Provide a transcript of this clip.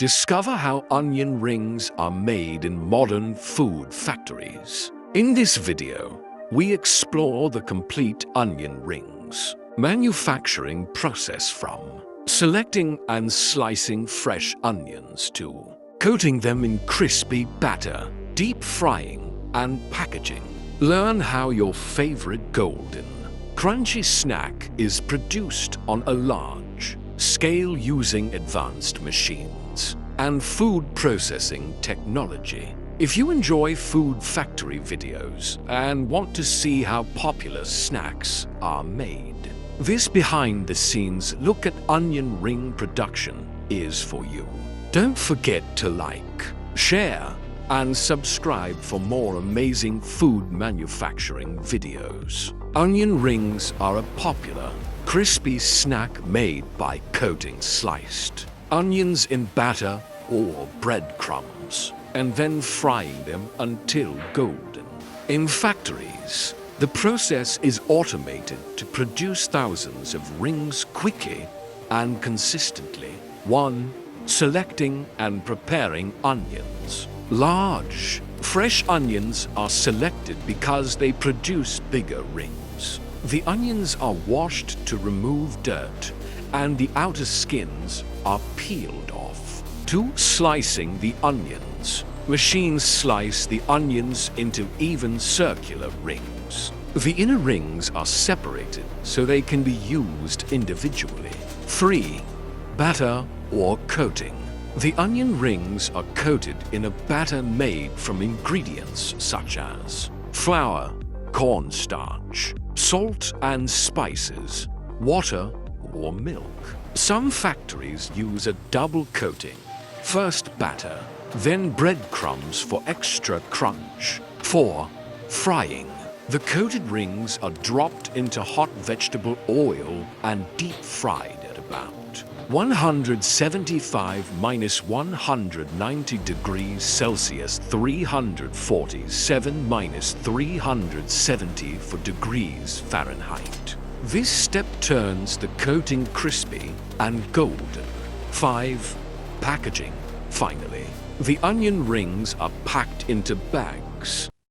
Discover how onion rings are made in modern food factories. In this video, we explore the complete onion rings manufacturing process from selecting and slicing fresh onions to coating them in crispy batter, deep frying, and packaging. Learn how your favorite golden, crunchy snack is produced on a large scale using advanced machines and food processing technology. If you enjoy food factory videos and want to see how popular snacks are made, this behind-the-scenes look at onion ring production is for you. Don't forget to like, share, and subscribe for more amazing food manufacturing videos. Onion rings are a popular, crispy snack made by coating sliced onions in batter or breadcrumbs and then frying them until golden. In factories, the process is automated to produce thousands of rings quickly and consistently. 1. Selecting and preparing onions. Large, fresh onions are selected because they produce bigger rings. The onions are washed to remove dirt, and the outer skins are peeled off. 2. Slicing the onions. Machines slice the onions into even circular rings. The inner rings are separated so they can be used individually. 3. Batter or coating. The onion rings are coated in a batter made from ingredients such as flour, cornstarch, salt and spices, water or milk. Some factories use a double coating. First batter, then breadcrumbs for extra crunch. 4. Frying. The coated rings are dropped into hot vegetable oil and deep fried at about 175–190 degrees Celsius, 347–370 for degrees Fahrenheit. This step turns the coating crispy and golden. 5. Packaging. Finally, the onion rings are packed into bags,